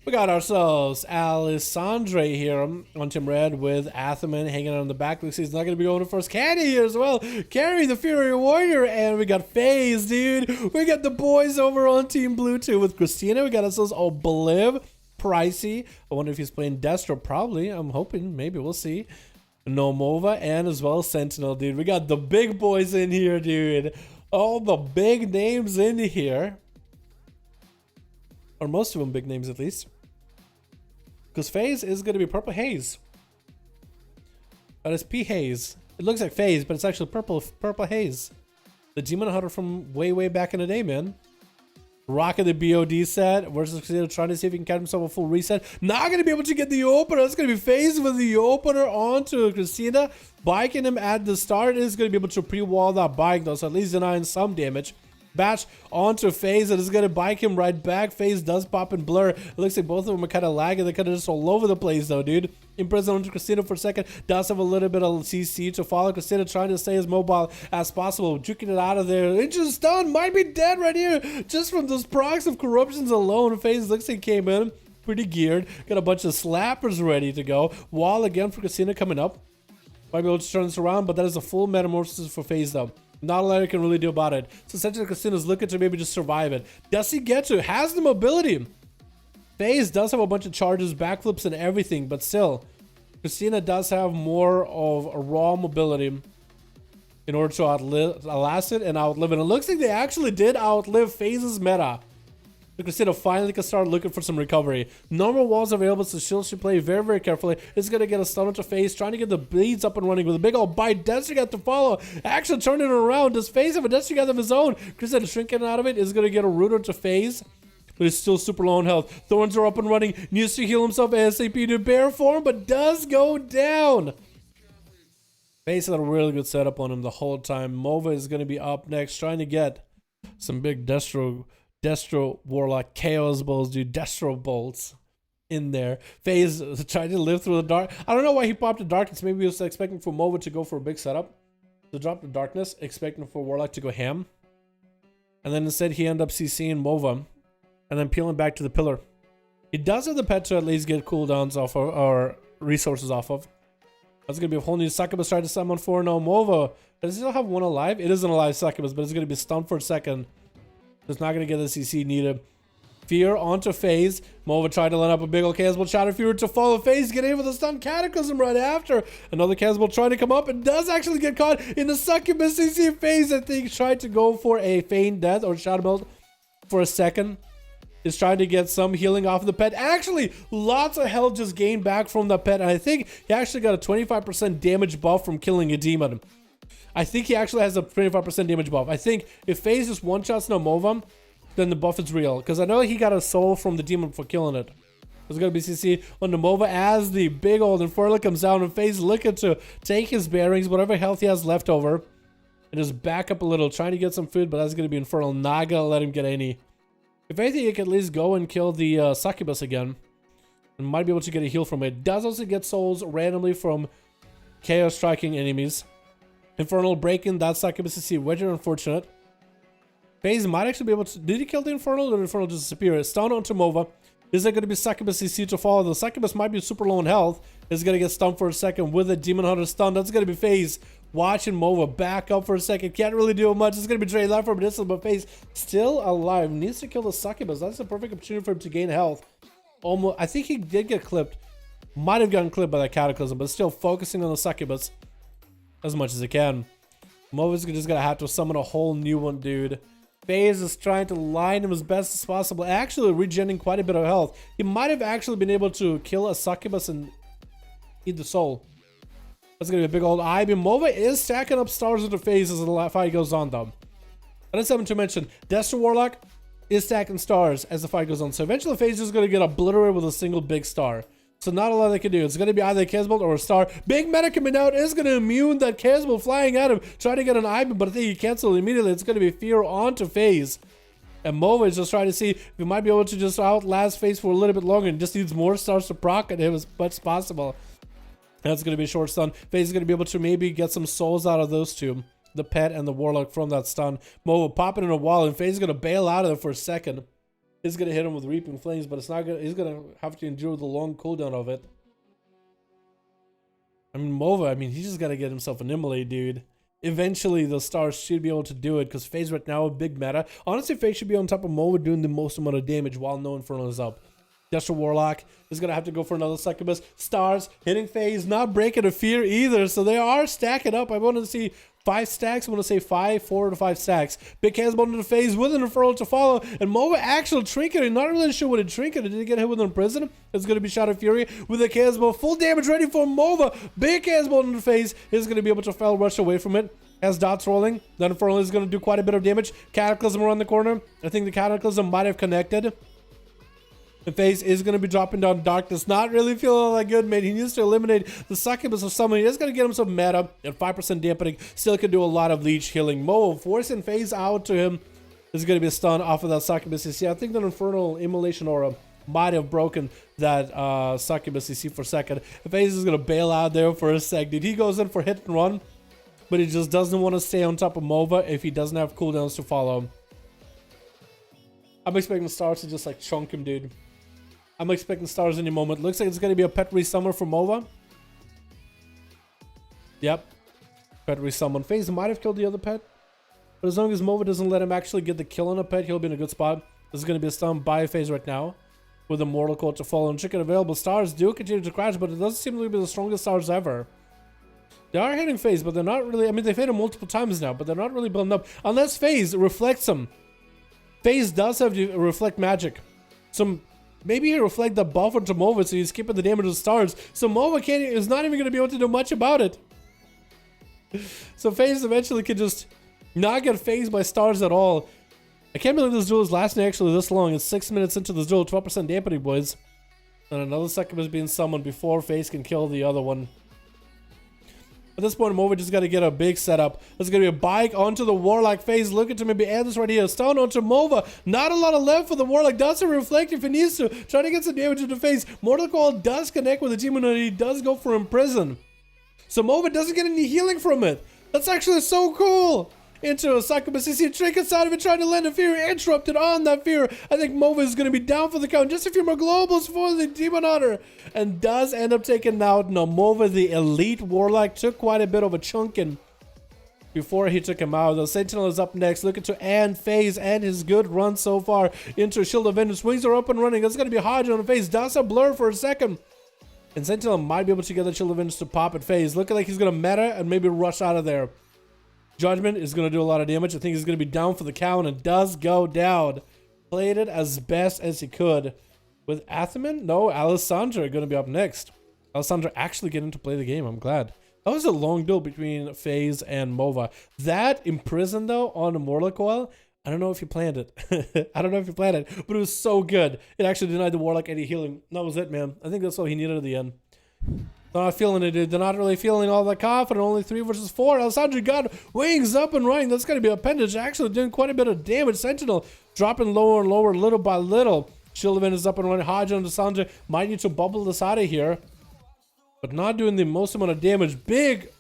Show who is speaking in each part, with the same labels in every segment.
Speaker 1: We got ourselves Alessandre here on Team Red with Athaman hanging out on the back. Looks like he's not going to be going to first. Candy here as well. Carry the Fury Warrior. And we got FaZe, dude. We got the boys over on Team Blue too with Christina. We got ourselves Obliv, Pricey. I wonder if he's playing Destro. Probably. I'm hoping. Maybe. We'll see. Nomova and as well Sentinel, dude. We got the big boys in here, dude. All the big names in here. Or most of them big names at least. Because FaZe is going to be Purple Haze. That is P Haze. It looks like FaZe, but it's actually Purple Haze. The Demon Hunter from way back in the day, man. Rocking the BOD set versus Crusader, trying to see if he can catch himself a full reset. Not going to be able to get the opener. It's going to be FaZe with the opener onto Christina. Biking him at the start is going to be able to pre-wall that bike though, so at least denying some damage. Batch onto FaZe and is going to bike him right back. FaZe does pop and blur. It looks like both of them are kind of lagging. They're kind of just all over the place though, dude. Imprison onto Christina for a second. Does have a little bit of CC to follow. Christina trying to stay as mobile as possible. Juking it out of there. Inches stun. Might be dead right here. Just from those procs of corruptions alone. FaZe looks like he came in pretty geared. Got a bunch of slappers ready to go. Wall again for Christina coming up. Might be able to turn this around, but that is a full metamorphosis for FaZe though. Not a lot I can really do about it. So essentially Christina's looking to maybe just survive it. Does he get to? Has the mobility. FaZe does have a bunch of charges, backflips and everything, but still, Christina does have more of a raw mobility in order to outlast it and outlive it. It looks like they actually did outlive FaZe's meta. So Christina finally can start looking for some recovery. Normal walls available, so she should play very carefully. It's going to get a stun onto FaZe, trying to get the bleeds up and running with a big old bite. Destiny got to follow. Actually turning it around. Does FaZe have a Destiny got of his own? Christina shrinking out of it is going to get a root onto FaZe. But he's still super low on health. Thorns are up and running. Needs to heal himself ASAP to bear form, but does go down. FaZe had a really good setup on him the whole time. Mova is going to be up next, trying to get some big Destro Warlock Chaos Bolts, dude. Destro Bolts in there. FaZe trying to live through the dark. I don't know why he popped the darkness. Maybe he was expecting for Mova to go for a big setup. To drop the darkness, expecting for Warlock to go ham. And then instead he ended up CCing Mova. And then peeling back to the pillar. He does have the pet to at least get cooldowns off of, or resources off of. That's going to be a whole new succubus trying to summon for no Mova. Does he still have one alive? It is an alive succubus, but it's going to be stunned for a second. It's not going to get the CC needed. Fear onto FaZe. Mova tried to line up a big old Casble Shadow Fear to follow FaZe. Get in with a stun Cataclysm right after. Another Casble trying to come up and does actually get caught in the succubus CC. FaZe, I think, tried to go for a feign death or Shadow Melt for a second. Is trying to get some healing off of the pet. Actually, lots of health just gained back from the pet. And I think he actually got a 25% damage buff from killing a demon. I think he actually has a 25% damage buff. I think if FaZe just one-shots Nomova, then the buff is real. Because I know he got a soul from the demon for killing it. There's going to be CC on Nomova as the big old Inferno comes down. And FaZe looking to take his bearings, whatever health he has left over. And just back up a little, trying to get some food. But that's going to be Infernal. Not going to let him get any. If anything, he can at least go and kill the succubus again. And might be able to get a heal from it. Does also get souls randomly from chaos striking enemies. Infernal breaking that succubus to see, which are unfortunate. FaZe might actually be able to. Did he kill the Infernal or did the Infernal just disappear? Stun onto Mova. Is there going to be succubus CC to follow? The succubus might be super low in health. Is going to get stunned for a second with a Demon Hunter stun. That's going to be FaZe watching Mova back up for a second. Can't really do much. It's going to be Dre left from distance, but FaZe still alive. Needs to kill the succubus. That's the perfect opportunity for him to gain health. Almost. I think he did get clipped. Might have gotten clipped by that Cataclysm, but still focusing on the succubus as much as he can. Mova's just going to have to summon a whole new one, dude. FaZe is trying to line him as best as possible. Actually regenerating quite a bit of health. He might have actually been able to kill a succubus and eat the soul. That's going to be a big old eye. Mova is stacking up stars with the FaZe as the fight goes on, though. I just haven't to mention, Destro Warlock is stacking stars as the fight goes on. So eventually FaZe is going to get obliterated with a single big star. So not a lot they can do. It's going to be either a Casbolt or a star. Big meta coming out is going to immune that Casbolt flying at him. Trying to get an Ivan, but I think he canceled immediately. It's going to be Fear onto FaZe. And Mova is just trying to see if he might be able to just outlast FaZe for a little bit longer and just needs more stars to proc at him as much as possible. That's going to be a short stun. FaZe is going to be able to maybe get some souls out of those two. The pet and the Warlock from that stun. Mova popping in a wall and FaZe is going to bail out of it for a second. is gonna hit him with Reaping Flames, but it's not gonna. He's gonna have to endure the long cooldown of it. I mean, Mova. I mean, he just gotta get himself an Immolate, dude. Eventually, the stars should be able to do it because FaZe right now a big meta. Honestly, FaZe should be on top of Mova doing the most amount of damage while no Infernal is up. Just a Warlock is gonna have to go for another Succubus. Stars hitting FaZe, not breaking a fear either. So they are stacking up. I want to see 5 stacks. I want to say 4 to 5 stacks. Big Cannonball into the FaZe with an Infernal to follow. And Mova actual trinket. Not really sure what it trinketed. Did he get hit with an Imprison? It's going to be Shadow Fury with a Cannonball. Full damage ready for Mova. Big Cannonball into the FaZe. Is going to be able to fell rush away from it. As dots rolling. That Infernal is going to do quite a bit of damage. Cataclysm around the corner. I think the Cataclysm might have connected. The FaZe is going to be dropping down Darkness. Not really feeling all that good, man. He needs to eliminate the Succubus of someone. He is going to get him some meta and 5% dampening. Still can do a lot of leech healing. Mo forcing FaZe out to him. Is going to be a stun off of that Succubus. You see, I think that Infernal Immolation Aura might have broken that Succubus you see for a second. FaZe is going to bail out there for a sec. Dude, he goes in for hit and run. But he just doesn't want to stay on top of Mova if he doesn't have cooldowns to follow. I'm expecting the stars to just like chunk him, dude. I'm expecting stars any moment. Looks like it's going to be a pet resummon for Mova. Yep. Pet resummon. FaZe might have killed the other pet. But as long as Mova doesn't let him actually get the kill on a pet, he'll be in a good spot. This is going to be a stun by FaZe right now. With a Mortal Coil to follow and chicken available. Stars do continue to crash, but it doesn't seem to be the strongest stars ever. They are hitting FaZe, but they're not really... I mean, they've hit him multiple times now, but they're not really building up. Unless FaZe reflects them. FaZe does have to reflect magic. Maybe he reflect the buff onto Mova, so he's keeping the damage of stars. So Mova is not even going to be able to do much about it. So FaZe eventually can just not get phased by stars at all. I can't believe this duel is lasting actually this long. It's 6 minutes into this duel, 12% dampening, boys. And another Succubus being summoned before FaZe can kill the other one. At this point, Mova just got to get a big setup. There's going to be a bike onto the Warlock. FaZe looking to maybe end this right here. Stun onto Mova. Not a lot of left for the Warlock. Does reflect if he needs to. Trying to get some damage into FaZe. Mortal Coil does connect with the demon and he does go for Imprison. So Mova doesn't get any healing from it. That's actually so cool. Into a Succubus. You see a Trinket side of it trying to land a Fear. Interrupted on that Fear. I think Mova is going to be down for the count. Just a few more globals for the Demon Hunter. And does end up taking out. No, Mova, the elite Warlock, took quite a bit of a chunking before he took him out. The Sentinel is up next. Looking to end FaZe and his good run so far into Shield of Vengeance. Wings are up and running. That's going to be Hodge on FaZe. Does a blur for a second. And Sentinel might be able to get the Shield of Vengeance to pop at FaZe. Looking like he's going to meta and maybe rush out of there. Judgment is going to do a lot of damage. I think he's going to be down for the count and does go down. Played it as best as he could. With Athaman? No, Alessandra going to be up next. Alessandra actually getting to play the game. I'm glad. That was a long duel between FaZe and Mova. That Imprison though on the Mortal Coil, I don't know if you planned it. I don't know if you planned it, but it was so good. It actually denied the Warlock any healing. That was it, man. I think that's all he needed at the end. They're not feeling it, dude. They're not really feeling all that confident. Only 3 versus 4. Alessandra got wings up and running. That's going to be appendage. Actually doing quite a bit of damage. Sentinel dropping lower and lower little by little. Shield event is up and running. Hodge and Alessandra might need to bubble this out of here. But not doing the most amount of damage. Big.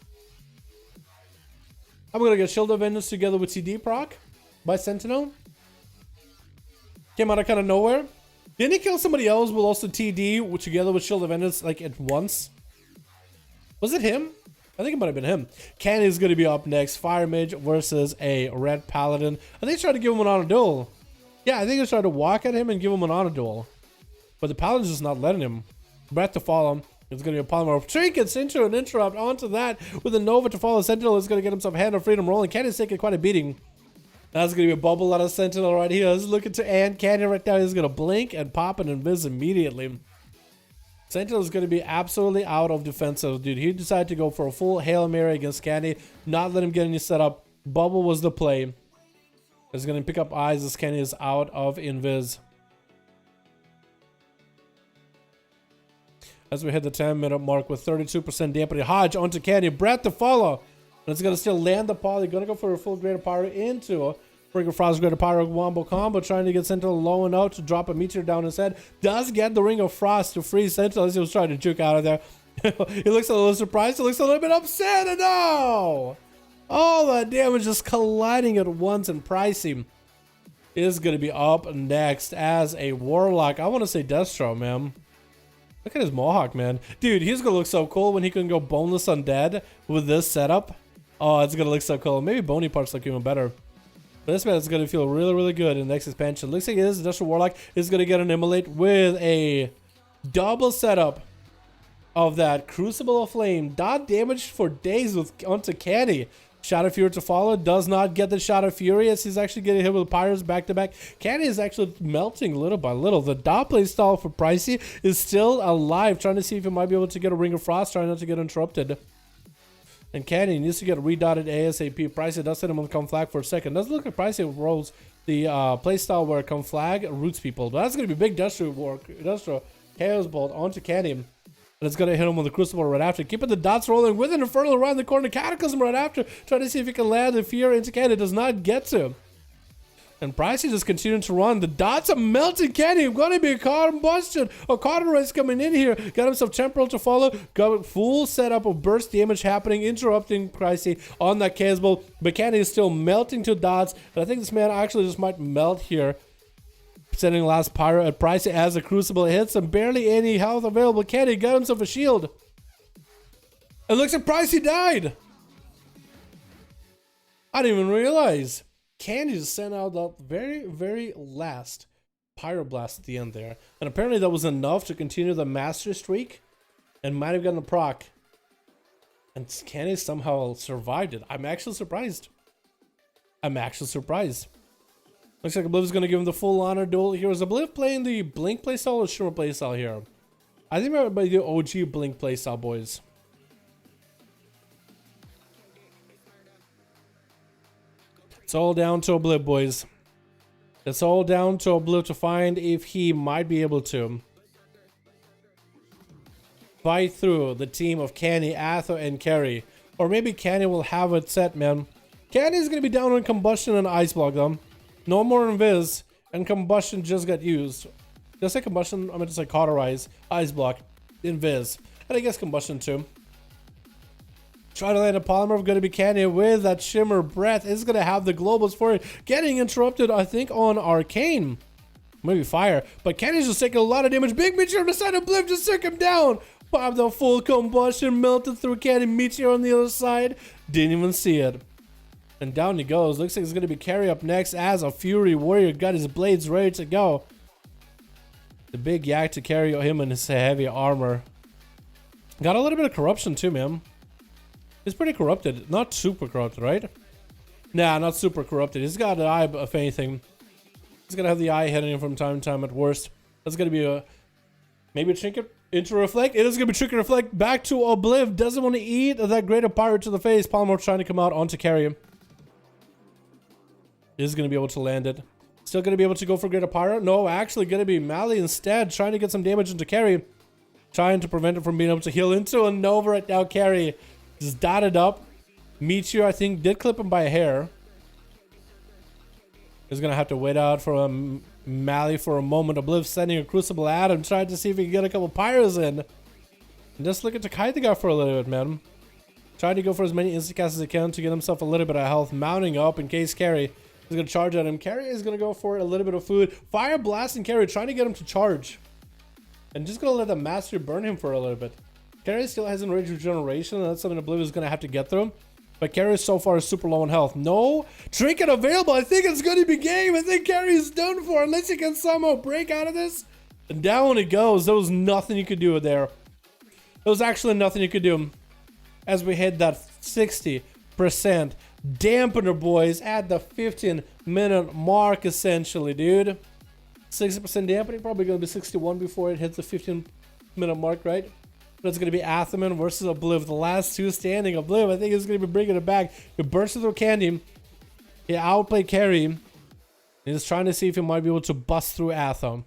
Speaker 1: I'm going to get Shield of Vengeance together with CD proc by Sentinel. Came out of kind of nowhere. Didn't he kill somebody else with also TD together with Shield of Vengeance like at once? Was it him? I think it might have been him. Canny is going to be up next. Fire Mage versus a Red Paladin. I think he tried to give him an honor duel. Yeah, I think he tried to walk at him and give him an honor duel. But the Paladin's just not letting him. Breath to follow. It's going to be a Polymer. Trinkets into an interrupt onto that with a Nova to follow. Sentinel is going to get himself Hand of Freedom rolling. Canny's taking quite a beating. That's going to be a bubble out of Sentinel right here. He's looking to end Canny right now. He's going to blink and pop an invis immediately. Sentinel is going to be absolutely out of defensive, dude. He decided to go for a full Hail Mary against Canny. Not let him get any setup. Bubble was the play. He's going to pick up eyes as Canny is out of invis. As we hit the 10-minute mark with 32% dampening. Hodge onto Canny. Breath to follow. And it's going to still land the poly. Going to go for a full Greater Pyro into Ring of Frost Greater Pyro wombo combo. Trying to get Sentinel low and out to drop a meteor down his head. Does get the Ring of Frost to freeze Sentinel as he was trying to juke out of there. He looks a little surprised. He looks a little bit upset. And no! All that damage just colliding at once and pricing. is going to be up next as a Warlock. I want to say Destro, man. Look at his mohawk, man. Dude, he's going to look so cool when he can go boneless undead with this setup. Oh, it's going to look so cool. Maybe bony parts look even better. But this man is going to feel really, really good in the next expansion. Looks like his Destro Warlock is going to get an immolate with a double setup of that Crucible of Flame. Dot damage for days with onto Canny. Shot of Fury to follow. Does not get the Shot of Fury as he's actually getting hit with Pyros back to back. Canny is actually melting little by little. The dot play style for Pricey is still alive. Trying to see if he might be able to get a Ring of Frost. Trying not to get interrupted. And Canny needs to get redotted ASAP. Pricey does hit him on Conflag for a second. Doesn't look like Pricey rolls the playstyle where Conflag roots people. But that's going to be big Destro work. Destro Chaos Bolt onto Canny. And it's going to hit him with the Crucible right after. Keeping the dots rolling with an Infernal around the corner. Cataclysm right after. Trying to see if he can land the Fear into Canny. Does not get to. And Pricey just continuing to run. The dots are melting Canny. Going to be a combustion. A cauterize coming in here. Got himself Temporal to follow. Got full setup of burst damage happening. Interrupting Pricey on that Chaos Bolt. But Canny is still melting to dots. And I think this man actually just might melt here. Sending last Pyro at Pricey as a Crucible hits him. Barely any health available. Canny got himself a shield. It looks like Pricey died. I didn't even realize. Candy just sent out the very, very last Pyroblast at the end there. And apparently that was enough to continue the Master Streak. And might have gotten a proc. And Candy somehow survived it. I'm actually surprised. Looks like Obliv is going to give him the full honor duel. Here is Obliv playing the Blink playstyle or Shimmer playstyle here. I think we're by the OG Blink playstyle, boys. It's all down to Obliv, boys. It's all down to Obliv to find if he might be able to fight through the team of Canny, Atho, and Kerry. Or maybe Canny will have it set, man. Canny is going to be down on Combustion and Ice Block, though. No more Invis, and Combustion just got used. Just like Combustion, I meant to say Cauterize, Ice Block, Invis, and I guess Combustion too. Try to land a Polymer, going to be Canny with that Shimmer Breath. Is going to have the Globals for it. Getting interrupted, I think, on Arcane. Maybe Fire, but Canny's just taking a lot of damage. Big Meteor on the side of Bliv just took him down. Pop the full Combustion, melted through Canny. Meteor on the other side, didn't even see it. And down he goes. Looks like it's going to be Carry up next as a Fury Warrior. Got his blades ready to go. The big yak to carry him in his heavy armor. Got a little bit of corruption too, man. He's pretty corrupted. Not super corrupted, right? Nah, not super corrupted. He's got an eye, if anything. He's going to have the eye hitting him from time to time at worst. That's going to be a... maybe a Trinket into Reflect. It is going to be Trinket Reflect back to Obliv. Doesn't want to eat that Greater Pirate to the face. Polymer trying to come out onto carry him. Is going to be able to land it. Still going to be able to go for Greater Pyro? No, actually going to be Mally instead. Trying to get some damage into Carry. Trying to prevent it from being able to heal into a Nova right now. Carry just dotted up. Meteor, I think, did clip him by a hair. He's going to have to wait out for a Mally for a moment. Obliv sending a Crucible at him. Trying to see if he can get a couple Pyros in. And just looking to kite the guy for a little bit, man. Trying to go for as many insta-casts as he can to get himself a little bit of health. Mounting up in case Carry... he's going to charge at him. Carry is going to go for a little bit of food. Fire blasting Carry, trying to get him to charge. And just going to let the Master burn him for a little bit. Carry still has Enraged Regeneration, and that's something Obliv is going to have to get through. But Carry so far is super low on health. No Trinket available. I think it's going to be game. I think Carry is done for unless he can somehow break out of this. And down it goes. There was nothing you could do there. There was actually nothing you could do. As we hit that 60% dampener, boys, at the 15-minute mark, essentially, dude. 60% dampening, probably going to be 61 before it hits the 15-minute mark, right? But it's going to be Athaman versus Obliv, the last two standing. Obliv, I think, is going to be bringing it back. He bursts through Candy. He outplayed Carry. He's trying to see if he might be able to bust through Atham.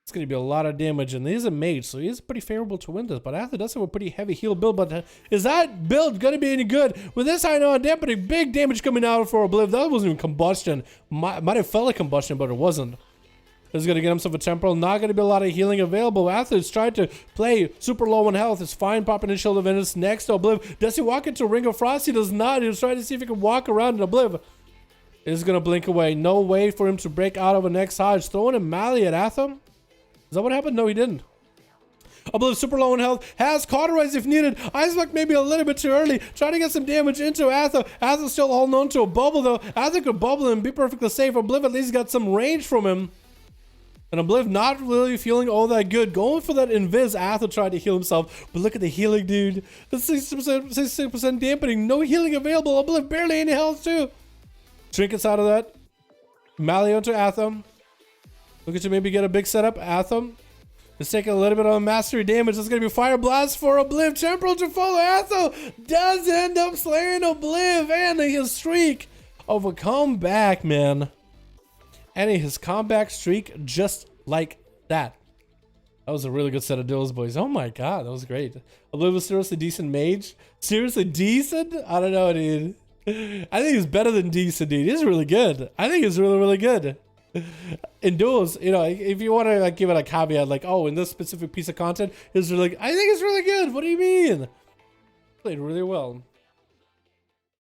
Speaker 1: It's going to be a lot of damage, and he's a mage, so he's pretty favorable to win this. But Atham does have a pretty heavy heal build, but is that build going to be any good? With this high on dampening, big damage coming out for Obliv. That wasn't even combustion. Might have felt like combustion, but it wasn't. He's going to get himself a temporal. Not going to be a lot of healing available. Athos tried to play super low on health. It's fine popping his Shield of Venus next to Obliv. Does he walk into Ring of Frost? He does not. He was trying to see if he can walk around in Obliv. is going to blink away. No way for him to break out of a next Hodge. Throwing a Mally at Atham. Is that what happened? No, he didn't. Obliv super low in health. Has cauterize if needed. Iceblock maybe a little bit too early. Trying to get some damage into Atham. Atham still holding on to a bubble though. Atham could bubble and be perfectly safe. Obliv at least got some range from him. And Obliv not really feeling all that good. Going for that invis. Atham tried to heal himself. But look at the healing, dude. The 66% dampening. No healing available. Obliv barely any health too. Trinkets out of that. Mally onto Atham. Looking to maybe get a big setup. Atham is taking a little bit of mastery damage. That's going to be Fire Blast for Obliv. Temporal to follow. Atham does end up slaying Obliv. And his streak of a comeback, man. And his comeback streak just like that. That was a really good set of duels, boys. Oh my god, that was great. Obliv was seriously decent mage. Seriously decent? I don't know, dude. I think he's better than decent, dude. He's really good. I think he's really, really good. In duels, you know, if you want to like give it a caveat, like, oh, in this specific piece of content, he's really, I think it's really good. What do you mean? Played really well.